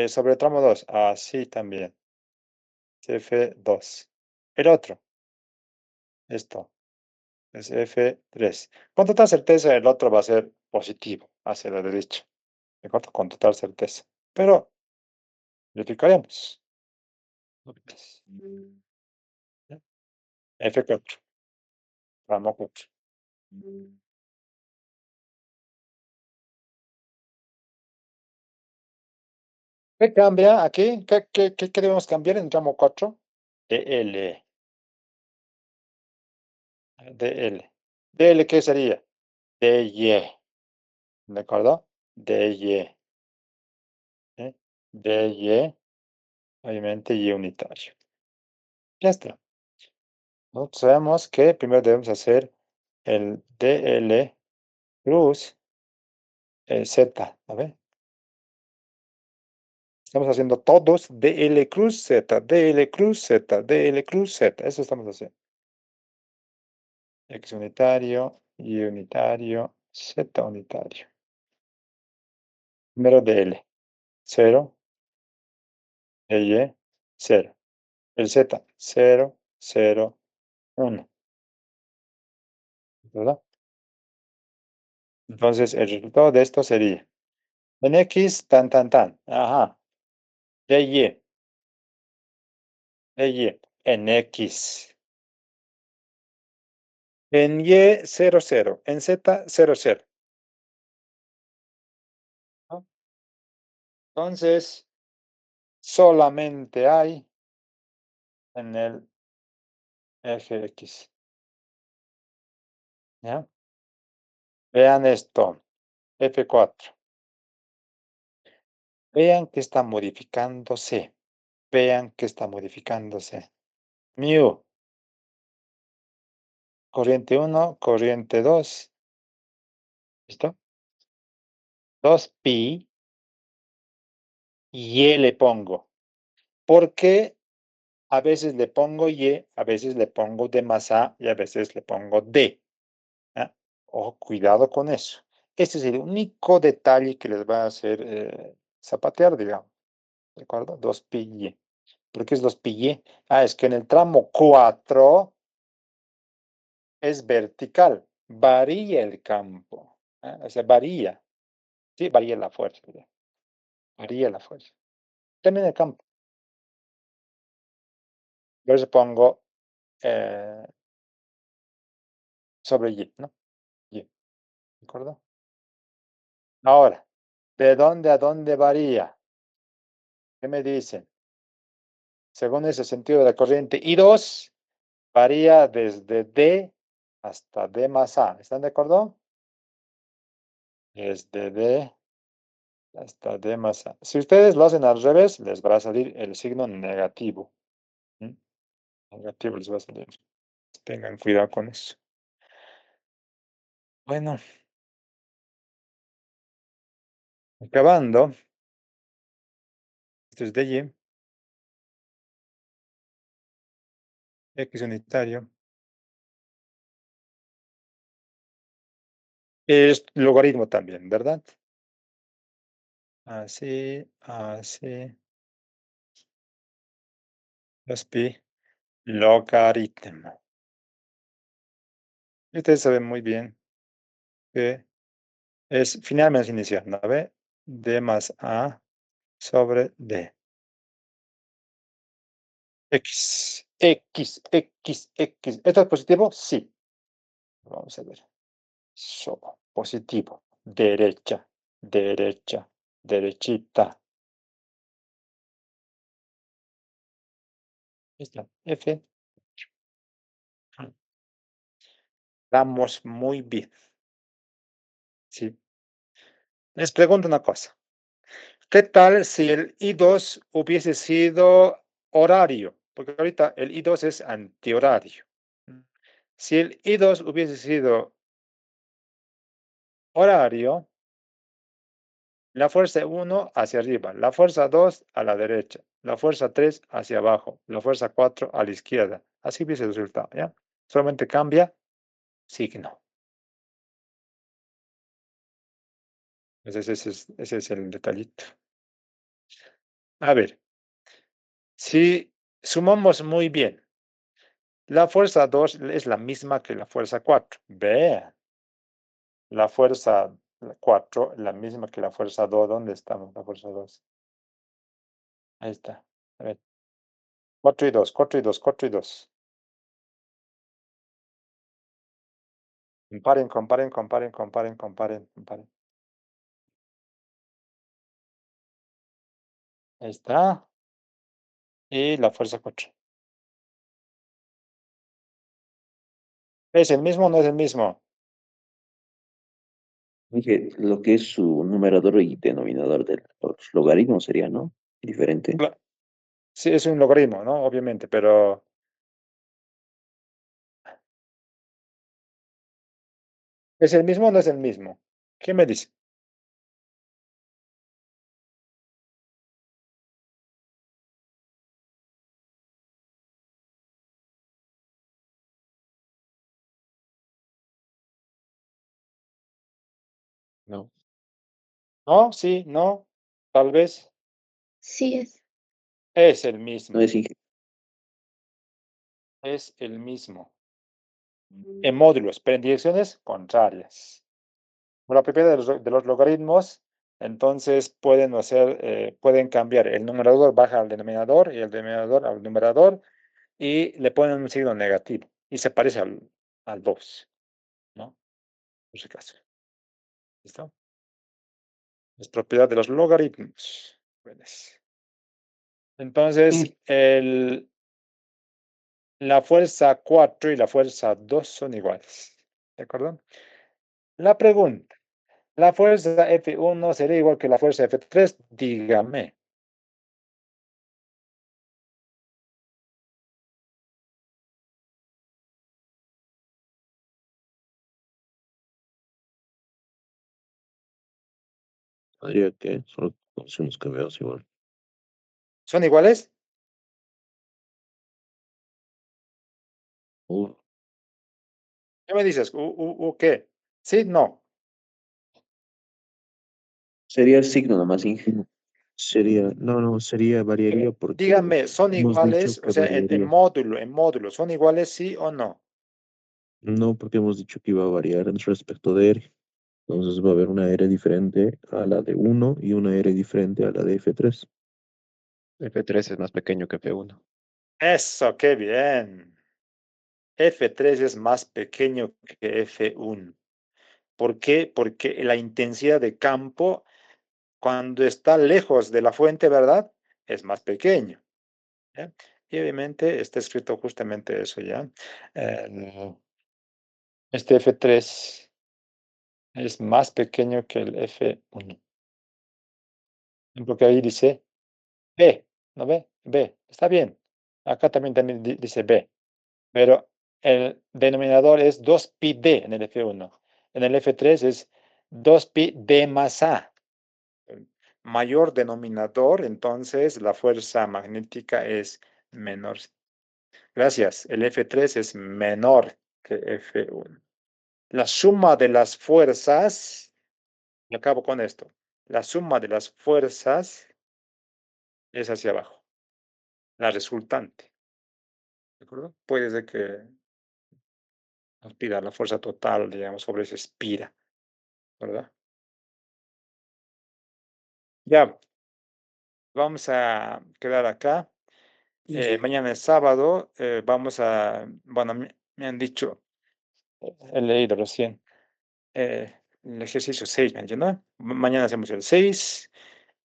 Sobre el tramo 2. Así también. F2. El otro. Esto. Es F3. Con total certeza el otro va a ser positivo. Hacia la derecha. ¿De acuerdo? Con total certeza. Pero verificaremos. F4. Tramo 4. ¿Qué cambia aquí? ¿Qué debemos cambiar en el tramo 4? DL. DL. DL, ¿qué sería? DY. ¿De acuerdo? DY. ¿eh? DY. Obviamente Y unitario. Ya está. Nosotros sabemos que primero debemos hacer el DL cruz Z. A ver. Estamos haciendo todos DL cruz Z, DL cruz Z, DL cruz Z. Eso estamos haciendo. X unitario, Y unitario, Z unitario. Primero DL. 0, Y, 0. El Z, 0, 0, 1. ¿Verdad? Entonces, el resultado de esto sería en X, tan, tan, tan. Ajá. Y, en X. En Y, 0, 0. En Z, 0, 0. ¿No? Entonces, solamente hay en el eje X. ¿Ya? Vean esto. F4. Vean que está modificándose. Vean que está modificándose. Mu. Corriente 1, corriente 2. ¿Listo? 2pi. Y le pongo. ¿Por qué a veces le pongo Y, a veces le pongo D más A y a veces le pongo D? ¿Ah? Ojo, cuidado con eso. Este es el único detalle que les va a hacer zapatear, digamos. ¿De acuerdo? 2pi y. ¿Por qué los pillé? Ah, es que en el tramo 4 es vertical, varía el campo. O sea, varía. Sí, varía la fuerza. Varía la fuerza. También el campo. Por eso pongo sobre Y, ¿no? Y, ¿de acuerdo? Ahora, ¿de dónde a dónde varía? ¿Qué me dicen? Según ese sentido de la corriente I2, varía desde D hasta D más A. ¿Están de acuerdo? Desde D hasta D más A. Si ustedes lo hacen al revés, les va a salir el signo negativo. Negativo les va a salir. Tengan cuidado con eso. Bueno, acabando. Esto es de Y. X unitario. Es logaritmo también, ¿verdad? Así, así. Los pi. Logaritmo. Y ustedes saben muy bien que es finalmente inicial, ¿no ve? D más A sobre D. X, X, X, X. ¿Esto es positivo? Sí. Vamos a ver. Positivo. Derecha, derecha, derechita. Esta F. Vamos muy bien. Sí. Les pregunto una cosa. ¿Qué tal si el I2 hubiese sido horario? Porque ahorita el I2 es antihorario. Si el I2 hubiese sido horario, la fuerza 1 hacia arriba, la fuerza 2 a la derecha, la fuerza 3 hacia abajo, la fuerza 4 a la izquierda. Así hubiese el resultado, ¿ya? Solamente cambia signo. Ese es el detallito. A ver, si sumamos muy bien, la fuerza 2 es la misma que la fuerza 4. Vean, la fuerza 4 la misma que la fuerza 2. ¿Dónde estamos? La fuerza 2. Ahí está. A ver. 4 y 2, 4 y 2, 4 y 2. Comparen, comparen, comparen, comparen, comparen, comparen. Ahí está. Y la fuerza 4. ¿Es el mismo o no es el mismo? Dije, lo que es su numerador y denominador de los logaritmos sería, ¿no? Diferente. Sí, es un logaritmo, ¿no? Obviamente, pero ¿es el mismo o no es el mismo? ¿Qué me dice? No. ¿No? Sí, no. Tal vez. Sí es. Es el No mismo. es Inge. Es el mismo. En módulos, pero en direcciones contrarias. Por la propiedad de los logaritmos, entonces pueden cambiar. El numerador baja al denominador y el denominador al numerador y le ponen un signo negativo y se parece al 2, ¿no? Por si acaso. ¿Listo? Es propiedad de los logaritmos. Buenas. Entonces, la fuerza 4 y la fuerza 2 son iguales. ¿De acuerdo? La pregunta. ¿La fuerza F1 sería igual que la fuerza F3? Dígame. Podría que solo con unos cambiados igual. ¿Son iguales? Uh, ¿Qué me dices? ¿Qué? ¿Sí? No. sería el signo nomás, Inge. variaría porque Díganme, ¿son hemos iguales? dicho O que sea, variaría. en módulo, ¿son iguales, sí o no? No, porque hemos dicho que iba a variar respecto de R. Entonces va a haber una R diferente a la de 1 y una R diferente a la de F3. F3 es más pequeño que F1. Eso, qué bien. F3 es más pequeño que F1. ¿Por qué? Porque la intensidad de campo, cuando está lejos de la fuente, ¿verdad? Es más pequeño. ¿Ya? Y obviamente está escrito justamente eso ya. Este F3 es más pequeño que el F1. Porque ahí dice B, ¿no ve? B, está bien. Acá también dice B, pero el denominador es 2πd en el F1. En el F3 es 2πd más A. Mayor denominador, entonces la fuerza magnética es menor. Gracias, el F3 es menor que F1. La suma de las fuerzas, y acabo con esto, la suma de las fuerzas es hacia abajo, la resultante. ¿De acuerdo? Puede ser que nos pida la fuerza total, digamos, sobre esa espira, ¿verdad? Ya, vamos a quedar acá. Mañana es sábado, vamos a, bueno, me han dicho, he leído recién, el ejercicio 6, ¿me entiendes? Mañana hacemos el 6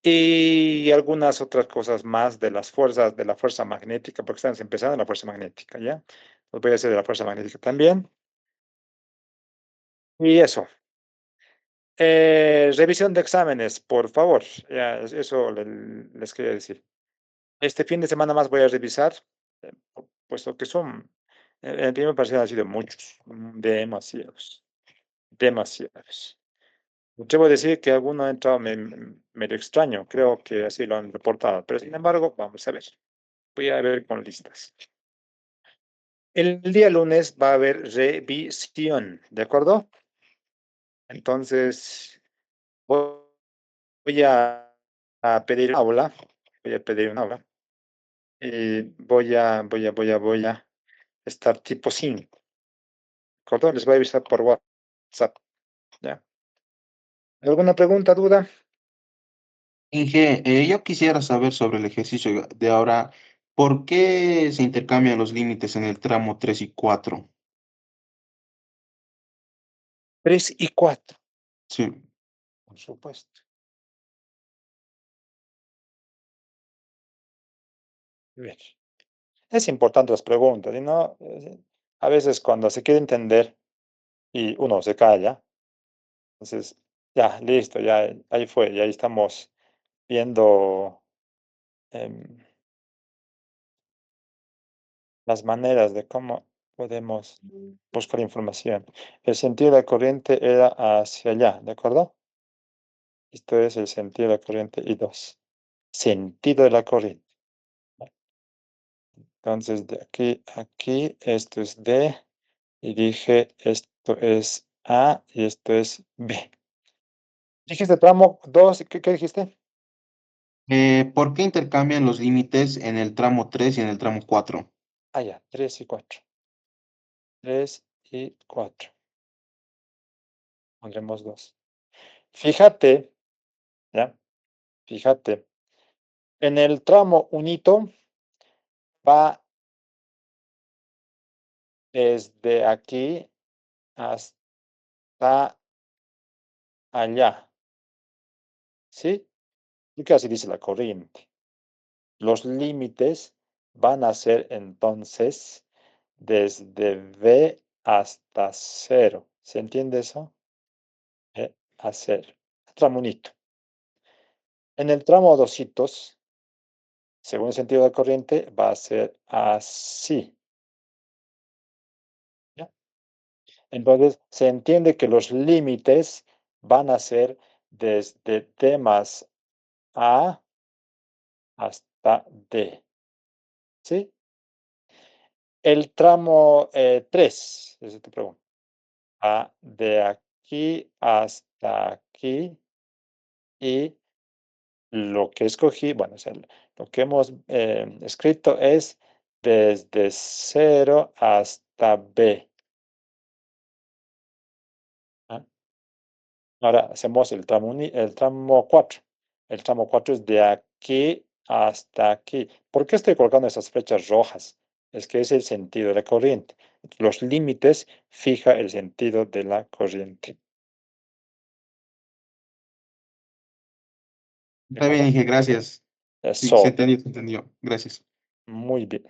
y algunas otras cosas más de las fuerzas, de la fuerza magnética, porque estamos empezando la fuerza magnética, ¿ya? Los voy a hacer de la fuerza magnética también. Y eso. Revisión de exámenes, por favor. Ya, eso les quería decir. Este fin de semana más voy a revisar, puesto que son, el primer parcial ha sido muchos, demasiados, demasiados. Debo decir que alguno ha entrado medio extraño, creo que así lo han reportado, pero sin embargo, vamos a ver. Voy a ver con listas. El día lunes va a haber revisión, ¿de acuerdo? Entonces, voy a pedir aula, voy a pedir un aula, y voy a estar tipo 5, ¿de acuerdo? Les voy a avisar por WhatsApp, ¿ya? ¿Alguna pregunta, duda? Inge, yo quisiera saber sobre el ejercicio de ahora, ¿por qué se intercambian los límites en el tramo 3 y 4? 3 y 4, Sí. por supuesto. Bien. Es importante las preguntas, ¿y no? A veces cuando se quiere entender y uno se calla, entonces, ya, listo, ya, ahí fue, ya estamos viendo las maneras de cómo podemos buscar información. El sentido de la corriente era hacia allá, ¿de acuerdo? Esto es el sentido de la corriente I2. Sentido de la corriente. Entonces, de aquí a aquí, esto es D, y dije, esto es A, y esto es B. Dijiste tramo 2, ¿qué dijiste? ¿Por qué intercambian los límites en el tramo 3 y en el tramo 4? Ah, ya, 3 y 4. 3 y 4. Pondremos 2. Fíjate, ¿ya? Fíjate. En el tramo unito va desde aquí hasta allá, ¿sí? Porque así dice la corriente. Los límites van a ser entonces desde V hasta 0. ¿Se entiende eso? A 0. Tramo unito. En el tramo dositos, según el sentido de la corriente, va a ser así. ¿Ya? Entonces, se entiende que los límites van a ser desde D más A hasta D. ¿Sí? El tramo 3, esa es tu pregunta. Va de aquí hasta aquí y lo que escogí, bueno, o sea, lo que hemos escrito es desde 0 hasta B. ¿Ah? Ahora hacemos el tramo 4. El tramo 4 es de aquí hasta aquí. ¿Por qué estoy colocando esas flechas rojas? Es que es el sentido de la corriente. Los límites fija el sentido de la corriente. Está bien, Inge, gracias. Sí, Eso, se entendió, se entendió. Gracias. muy bien.